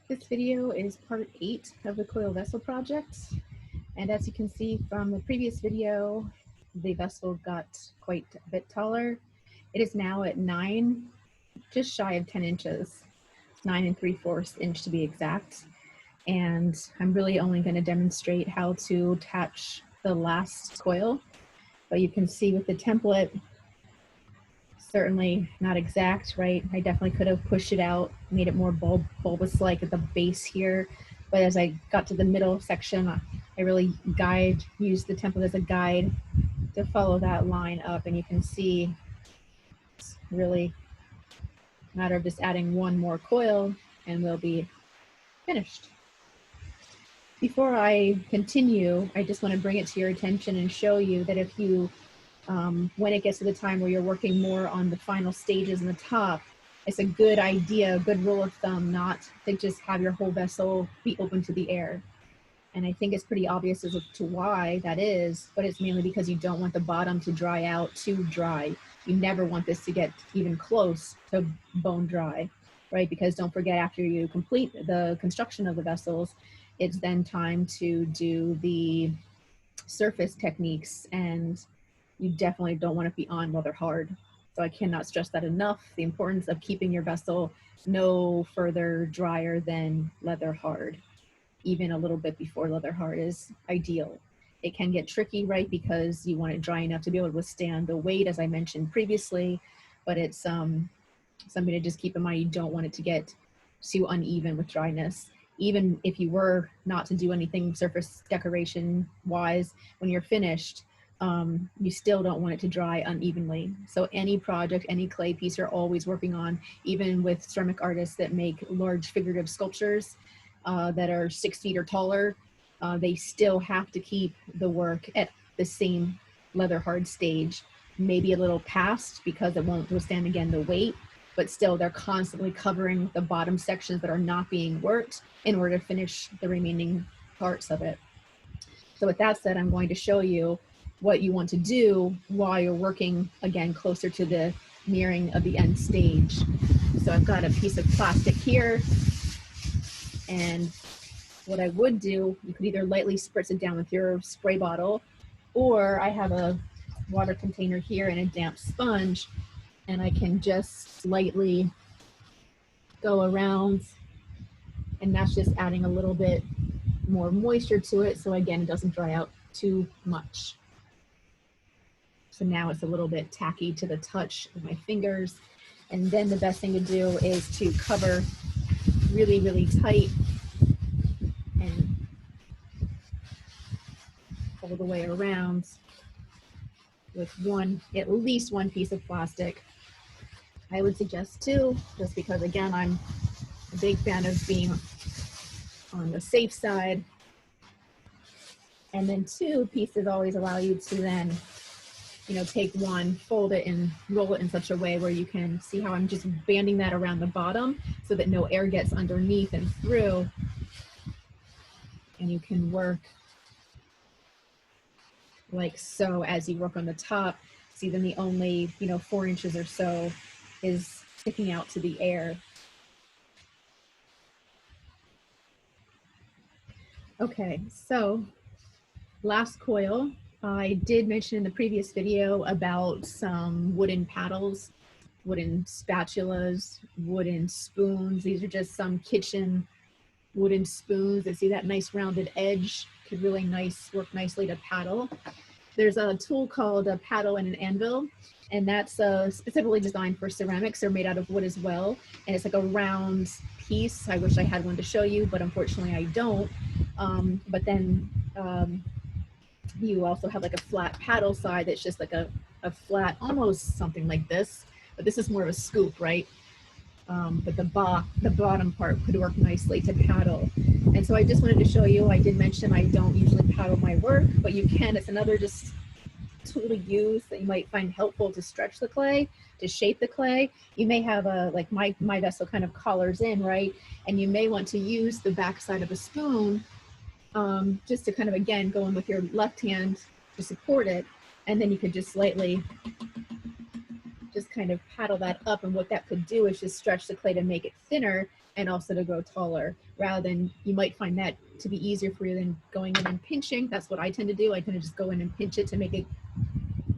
This video is part 8 of the Coil vessel project, and as you can see from the previous video, the vessel got quite a bit taller. It is now at 9, just shy of 10 inches, 9 3/4 inch to be exact, and I'm really only going to demonstrate how to attach the last coil, but you can see with the template, certainly not exact, right? I definitely could have pushed it out, made it more bulbous-like at the base here. But as I got to the middle section, I really used the template as a guide to follow that line up. And you can see it's really a matter of just adding one more coil and we'll be finished. Before I continue, I just want to bring it to your attention and show you that if you when it gets to the time where you're working more on the final stages in the top, it's a good idea, a good rule of thumb, not to just have your whole vessel be open to the air. And I think it's pretty obvious as to why that is, but it's mainly because you don't want the bottom to dry out too dry. You never want this to get even close to bone dry, right? Because don't forget, after you complete the construction of the vessels, it's then time to do the surface techniques, and you definitely don't want to be on leather hard. So I cannot stress that enough, the importance of keeping your vessel no further drier than leather hard. Even a little bit before leather hard is ideal. It can get tricky, right, because you want it dry enough to be able to withstand the weight, as I mentioned previously, but it's something to just keep in mind. You don't want it to get too uneven with dryness. Even if you were not to do anything surface decoration wise, when you're finished, you still don't want it to dry unevenly. So any project, any clay piece you're always working on, even with ceramic artists that make large figurative sculptures that are 6 feet or taller, they still have to keep the work at the same leather hard stage, maybe a little past because it won't withstand again the weight, but still they're constantly covering the bottom sections that are not being worked in order to finish the remaining parts of it. So with that said, I'm going to show you what you want to do while you're working, again, closer to the nearing of the end stage. So I've got a piece of plastic here, and what I would do, you could either lightly spritz it down with your spray bottle, or I have a water container here and a damp sponge, and I can just lightly go around, and that's just adding a little bit more moisture to it, so again, it doesn't dry out too much. So now it's a little bit tacky to the touch of my fingers. And then the best thing to do is to cover really, really tight and all the way around with at least one piece of plastic. I would suggest 2, just because again, I'm a big fan of being on the safe side. And then 2 pieces always allow you to then, take one, fold it and roll it in such a way where you can see how I'm just banding that around the bottom so that no air gets underneath and through. And you can work like so as you work on the top. See, then the only, 4 inches or so is sticking out to the air. Okay, so last coil. I did mention in the previous video about some wooden paddles, wooden spatulas, wooden spoons. These are just some kitchen wooden spoons. And see that nice rounded edge could really work nicely to paddle. There's a tool called a paddle and an anvil, and that's specifically designed for ceramics. They're made out of wood as well, and it's like a round piece. I wish I had one to show you, but unfortunately I don't. But then you also have like a flat paddle side that's just like a flat, almost something like this, but this is more of a scoop, right? But the bottom part could work nicely to paddle. And so I just wanted to show you, I did mention I don't usually paddle my work, but you can. It's another just tool to use that you might find helpful to stretch the clay, to shape the clay. You may have like my vessel kind of collars in, right? And you may want to use the back side of a spoon just to kind of, again, go in with your left hand to support it. And then you could just slightly just kind of paddle that up, and what that could do is just stretch the clay to make it thinner and also to grow taller, rather than, you might find that to be easier for you than going in and pinching. That's what I tend to do. I tend to just go in and pinch it to make it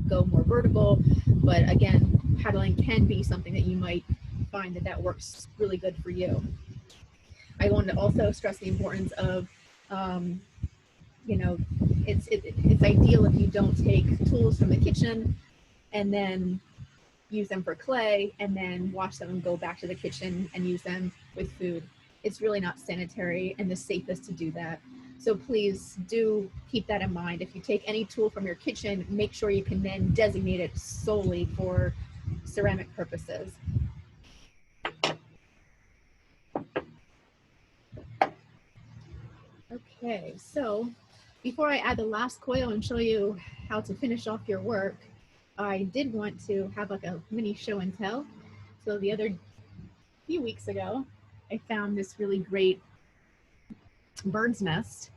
go more vertical. But again, paddling can be something that you might find that works really good for you. I want to also stress the importance of, you know, it's ideal if you don't take tools from the kitchen and then use them for clay and then wash them and go back to the kitchen and use them with food. It's really not sanitary and the safest to do that. So please do keep that in mind. If you take any tool from your kitchen, make sure you can then designate it solely for ceramic purposes. Okay, so before I add the last coil and show you how to finish off your work, I did want to have like a mini show and tell. So the other few weeks ago, I found this really great bird's nest,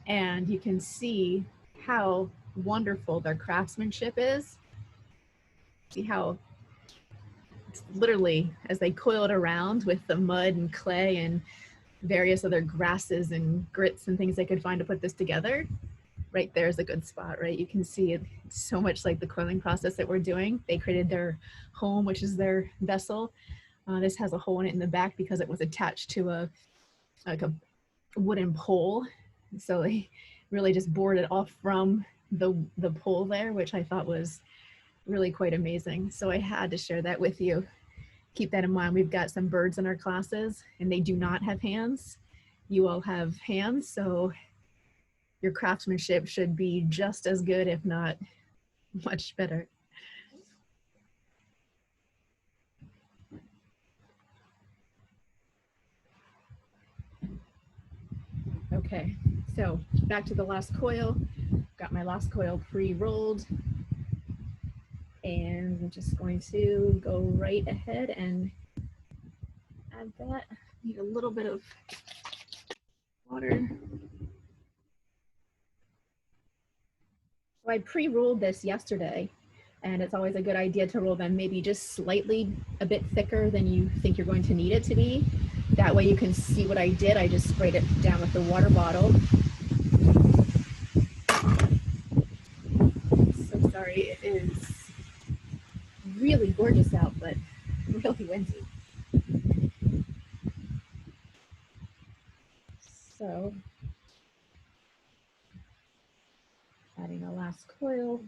and you can see how wonderful their craftsmanship is. See how it's literally, as they coil it around with the mud and clay and various other grasses and grits and things they could find to put this together. Right there is a good spot, right? You can see it's so much like the coiling process that we're doing. They created their home, which is their vessel. This has a hole in it in the back because it was attached to a wooden pole. So they really just bored it off from the pole there, which I thought was really quite amazing. So I had to share that with you. Keep that in mind. We've got some birds in our classes and they do not have hands. You all have hands, so your craftsmanship should be just as good, if not much better. Okay, so back to the last coil. Got my last coil pre-rolled, and I'm just going to go right ahead and add that. Need a little bit of water. So I pre-rolled this yesterday, and it's always a good idea to roll them maybe just slightly a bit thicker than you think you're going to need it to be. That way you can see what I did. I just sprayed it down with the water bottle. So sorry, it is really gorgeous out, but really windy. So adding a last coil.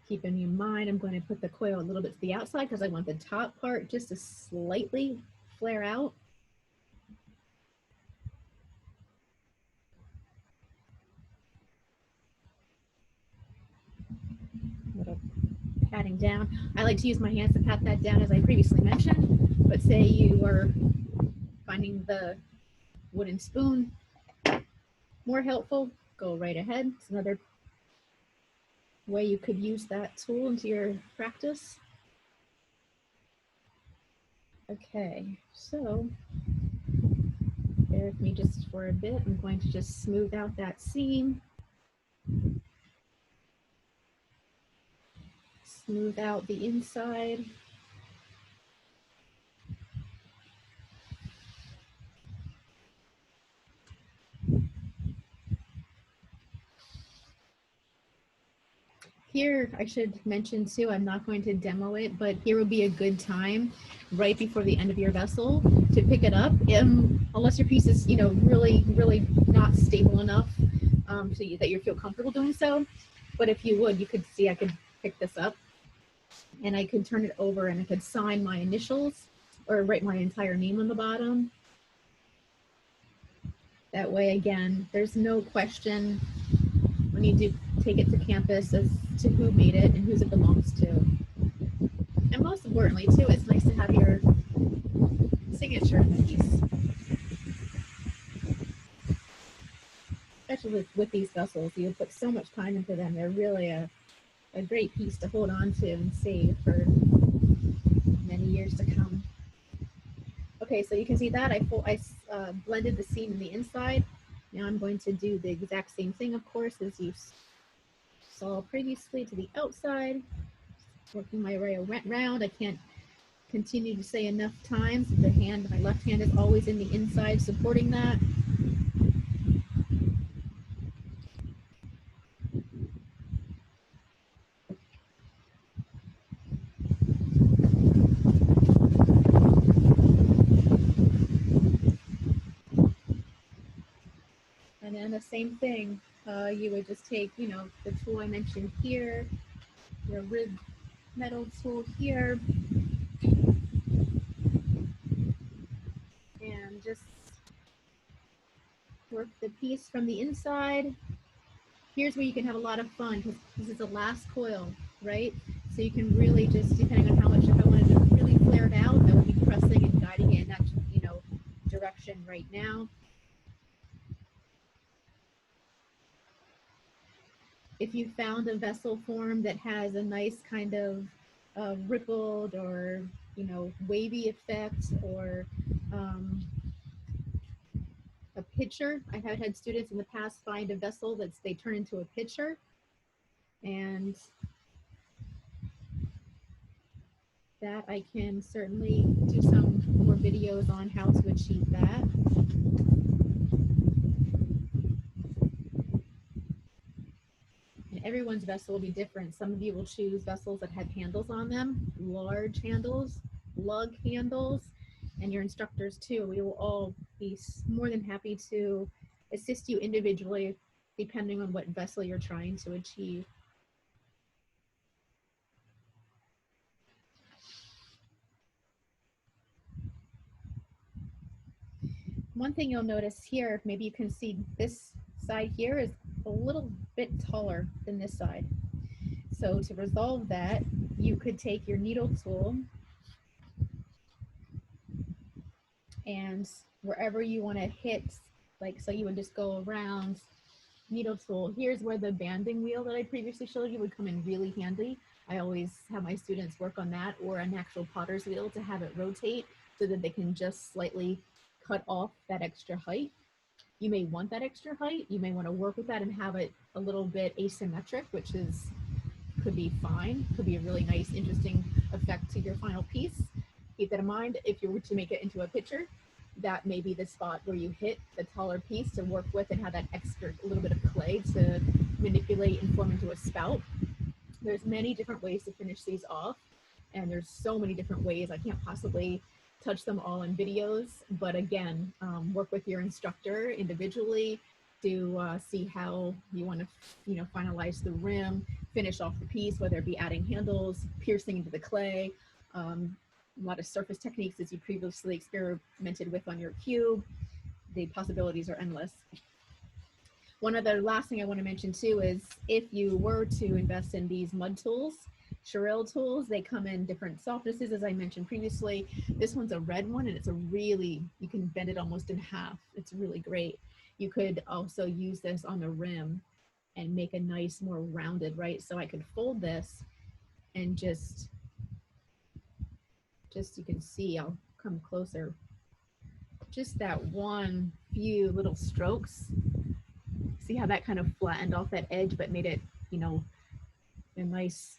Keeping in mind, I'm going to put the coil a little bit to the outside because I want the top part just to slightly flare out. A little patting down. I like to use my hands to pat that down, as I previously mentioned, but say you are finding the wooden spoon more helpful, go right ahead. It's another way you could use that tool into your practice. Okay, so bear with me just for a bit. I'm going to just smooth out that seam. Smooth out the inside. Here, I should mention too, I'm not going to demo it, but here would be a good time right before the end of your vessel to pick it up, unless your piece is, really, really not stable enough so that you feel comfortable doing so. But if you would, you could see I could pick this up and I could turn it over and I could sign my initials or write my entire name on the bottom. That way, again, there's no question when you do take it to campus as to who made it and whose it belongs to. And most importantly, too, it's nice to have your signature in the piece. Especially with these vessels, you put so much time into them. They're really a great piece to hold on to and save for many years to come. Okay, so you can see that I blended the seam in the inside. Now I'm going to do the exact same thing, of course, as you saw previously to the outside, working my way around. I can't continue to say enough times. The hand, my left hand is always in the inside supporting that. And then the same thing, you would just take, you know, the tool I mentioned here, your rib metal tool here, and just work the piece from the inside. Here's where you can have a lot of fun because this is the last coil, right? So you can really just, depending on how much, if I wanted to really flare it out, I would be pressing and guiding it in that, you know, direction right now. If you found a vessel form that has a nice kind of rippled or, you know, wavy effect, or a pitcher. I've had students in the past find a vessel that's, they turn into a pitcher, and that I can certainly do some more videos on how to achieve that. And everyone's vessel will be different. Some of you will choose vessels that have handles on them, large handles, lug handles, and your instructors too. We will all be more than happy to assist you individually depending on what vessel you're trying to achieve. One thing you'll notice here, maybe you can see this side here is a little bit taller than this side. So to resolve that, you could take your needle tool and wherever you want to hit, like, so you would just go around, needle tool. Here's where the banding wheel that I previously showed you would come in really handy. I always have my students work on that, or an actual potter's wheel to have it rotate so that they can just slightly cut off that extra height. You may want that extra height. You may want to work with that and have it a little bit asymmetric, which is, could be fine. Could be a really nice, interesting effect to your final piece. Keep that in mind. If you were to make it into a pitcher, that may be the spot where you hit the taller piece to work with and have that extra little bit of clay to manipulate and form into a spout. There's many different ways to finish these off, and there's so many different ways. I can't possibly touch them all in videos, but again, work with your instructor individually to see how you want to, you know, finalize the rim, finish off the piece, whether it be adding handles, piercing into the clay, a lot of surface techniques as you previously experimented with on your cube. The possibilities are endless. One other last thing I want to mention too is if you were to invest in these mud tools, Cheryl tools, they come in different softnesses, as I mentioned previously. This one's a red one, and it's a really, you can bend it almost in half. It's really great. You could also use this on the rim and make a nice, more rounded, right? So I could fold this and just you can see, I'll come closer, just that one few little strokes. See how that kind of flattened off that edge, but made it, you know, a nice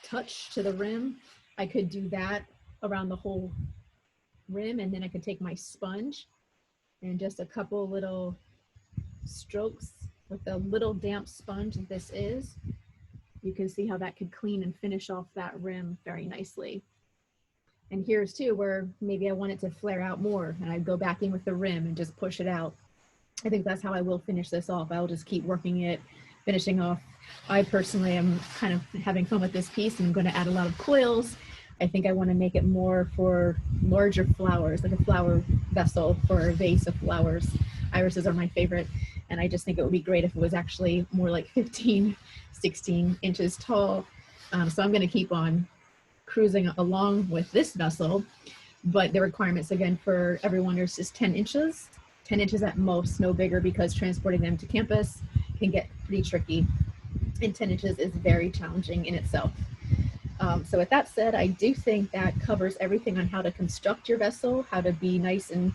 touch to the rim. I could do that around the whole rim, and then I could take my sponge and just a couple little strokes with the little damp sponge that this is. You can see how that could clean and finish off that rim very nicely. And here's too where maybe I want it to flare out more, and I'd go back in with the rim and just push it out. I think that's how I will finish this off. I'll just keep working it, finishing off. I personally am kind of having fun with this piece, and I'm going to add a lot of coils. I think I want to make it more for larger flowers, like a flower vessel for a vase of flowers. Irises are my favorite, and I just think it would be great if it was actually more like 15, 16 inches tall. So I'm going to keep on cruising along with this vessel, but the requirements again for everyone is just 10 inches at most, no bigger, because transporting them to campus can get pretty tricky, and 10 inches is very challenging in itself. So with that said, I do think that covers everything on how to construct your vessel, how to be nice and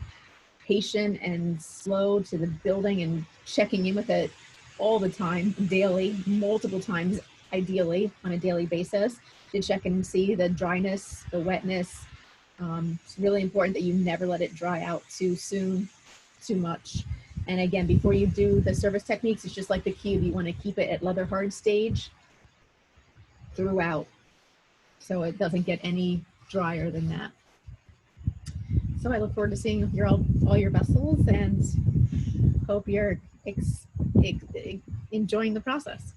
patient and slow to the building and checking in with it all the time, daily, multiple times, ideally on a daily basis, to check and see the dryness, the wetness. It's really important that you never let it dry out too soon, too much. And again, before you do the service techniques, it's just like the cube. You want to keep it at leather hard stage throughout, so it doesn't get any drier than that. So I look forward to seeing all your vessels, and hope you're enjoying the process.